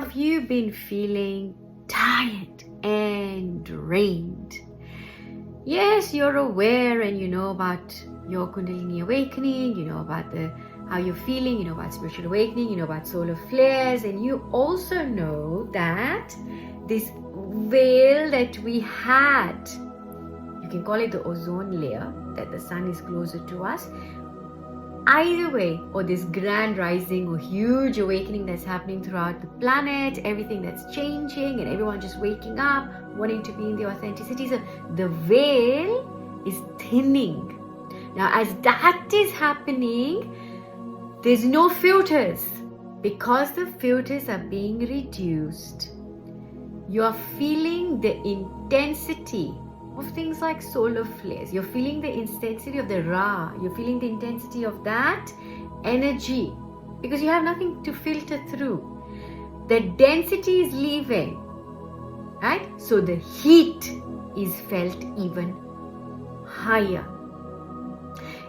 have you been feeling tired and drained? Yes, you're aware and you know about your Kundalini awakening, you know about how you're feeling, you know about spiritual awakening, you know about solar flares, and you also know that this veil that we had, you can call it the ozone layer, that the sun is closer to us. Either way, or this grand rising or huge awakening that's happening throughout the planet, everything that's changing and everyone just waking up, wanting to be in their authenticity. So the veil is thinning. Now, as that is happening, there's no filters. Because the filters are being reduced, you are feeling the intensity of things like solar flares. You're feeling the intensity of the Ra. You're feeling the intensity of that energy because you have nothing to filter through. The density is leaving, right? So the heat is felt even higher.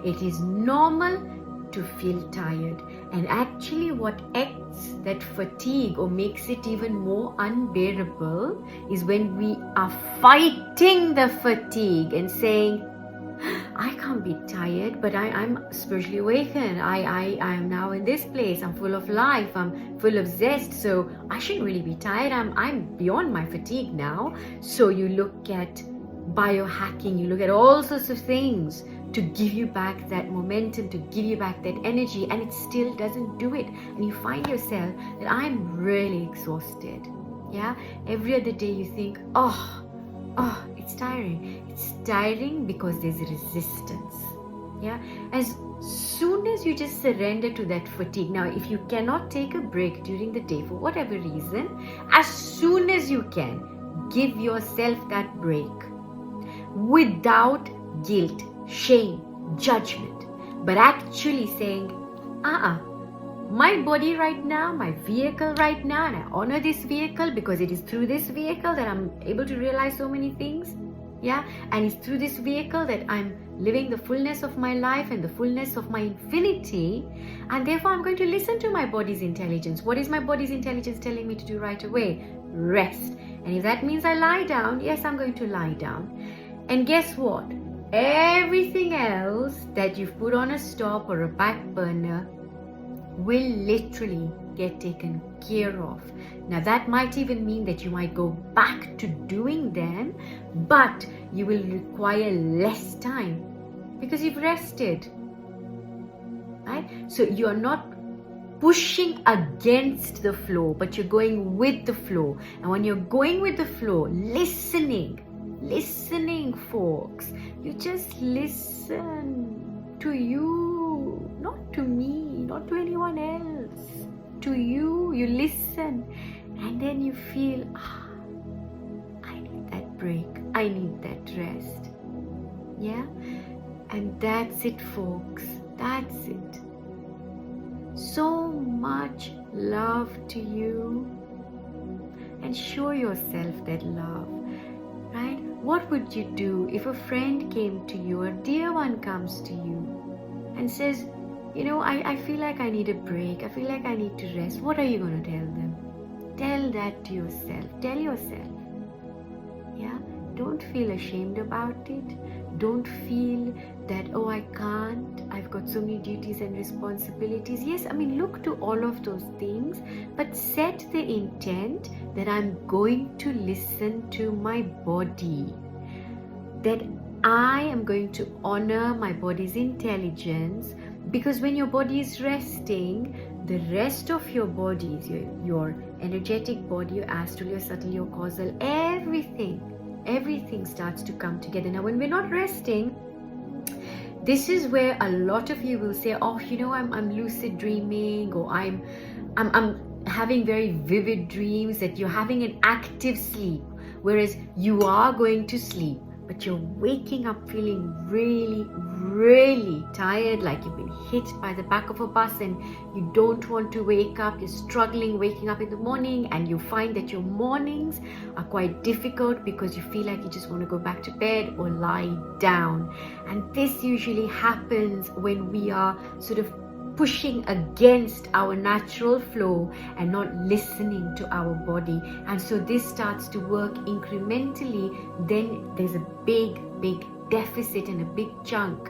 It is normal to feel tired, and actually what acts that fatigue or makes it even more unbearable is when we are fighting the fatigue and saying, I can't be tired, but I'm spiritually awakened. I am now in this place. I'm full of life. I'm full of zest. So I shouldn't really be tired. I'm beyond my fatigue now. So you look at biohacking. You look at all sorts of things to give you back that momentum, to give you back that energy, and it still doesn't do it. And you find yourself that I'm really exhausted. Yeah. Every other day you think, oh, it's tiring. It's tiring because there's resistance. Yeah. As soon as you just surrender to that fatigue. Now, if you cannot take a break during the day for whatever reason, as soon as you can, give yourself that break without guilt, shame, judgment, but actually saying, my body right now, my vehicle right now, and I honor this vehicle because it is through this vehicle that I'm able to realize so many things. Yeah, and it's through this vehicle that I'm living the fullness of my life and the fullness of my infinity, and therefore I'm going to listen to my body's intelligence. What is my body's intelligence telling me to do right away? Rest. And if that means I lie down, yes, I'm going to lie down. And guess what? Everything else that you've put on a stop or a back burner will literally get taken care of. Now that might even mean that you might go back to doing them, but you will require less time because you've rested, right? So you're not pushing against the flow, but you're going with the flow. And when you're going with the flow, listening folks, you just listen to you, not to me, not to anyone else, to you. You listen, and then you feel, I need that break, I need that rest. Yeah. And that's it, folks, that's it. So much love to you, and show yourself that love, right? What would you do if a friend came to you, or a dear one comes to you and says, I feel like I need a break, I feel like I need to rest? What are you going to tell them? Tell that to yourself. Tell yourself. Yeah? Don't feel ashamed about it. Don't feel that, I can't. I've got so many duties and responsibilities. Yes, look to all of those things, but set the intent that I'm going to listen to my body, that I am going to honor my body's intelligence, because when your body is resting, the rest of your bodies, your energetic body, your astral, your subtle, your causal, everything starts to come together. Now, when we're not resting, this is where a lot of you will say, I'm lucid dreaming, or I'm having very vivid dreams, that you're having an active sleep, whereas you are going to sleep, but you're waking up feeling really, really tired, like you've been hit by the back of a bus and you don't want to wake up. You're struggling waking up in the morning, and you find that your mornings are quite difficult because you feel like you just want to go back to bed or lie down. And this usually happens when we are sort of pushing against our natural flow and not listening to our body. And so this starts to work incrementally. Then there's a big deficit and a big chunk,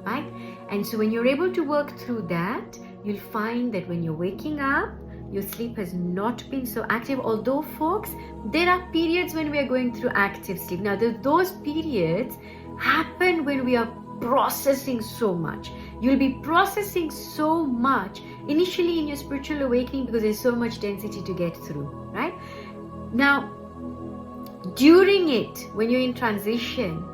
right? And so when you're able to work through that, you'll find that when you're waking up, your sleep has not been so active. Although, folks, there are periods when we are going through active sleep. Now, those periods happen when we are processing so much. You'll be processing so much initially in your spiritual awakening because there's so much density to get through, right? Now, during it, when you're in transition,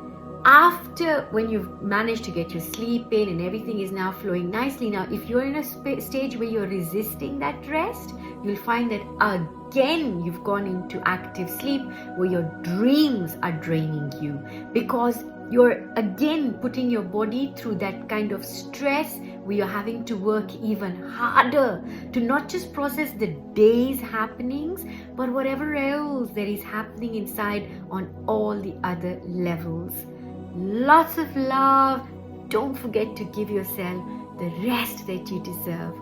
after when you've managed to get your sleep in and everything is now flowing nicely, now if you're in a stage where you're resisting that rest, you'll find that again you've gone into active sleep where your dreams are draining you, because you're again putting your body through that kind of stress where you're having to work even harder to not just process the day's happenings, but whatever else there is happening inside on all the other levels. Lots of love. Don't forget to give yourself the rest that you deserve.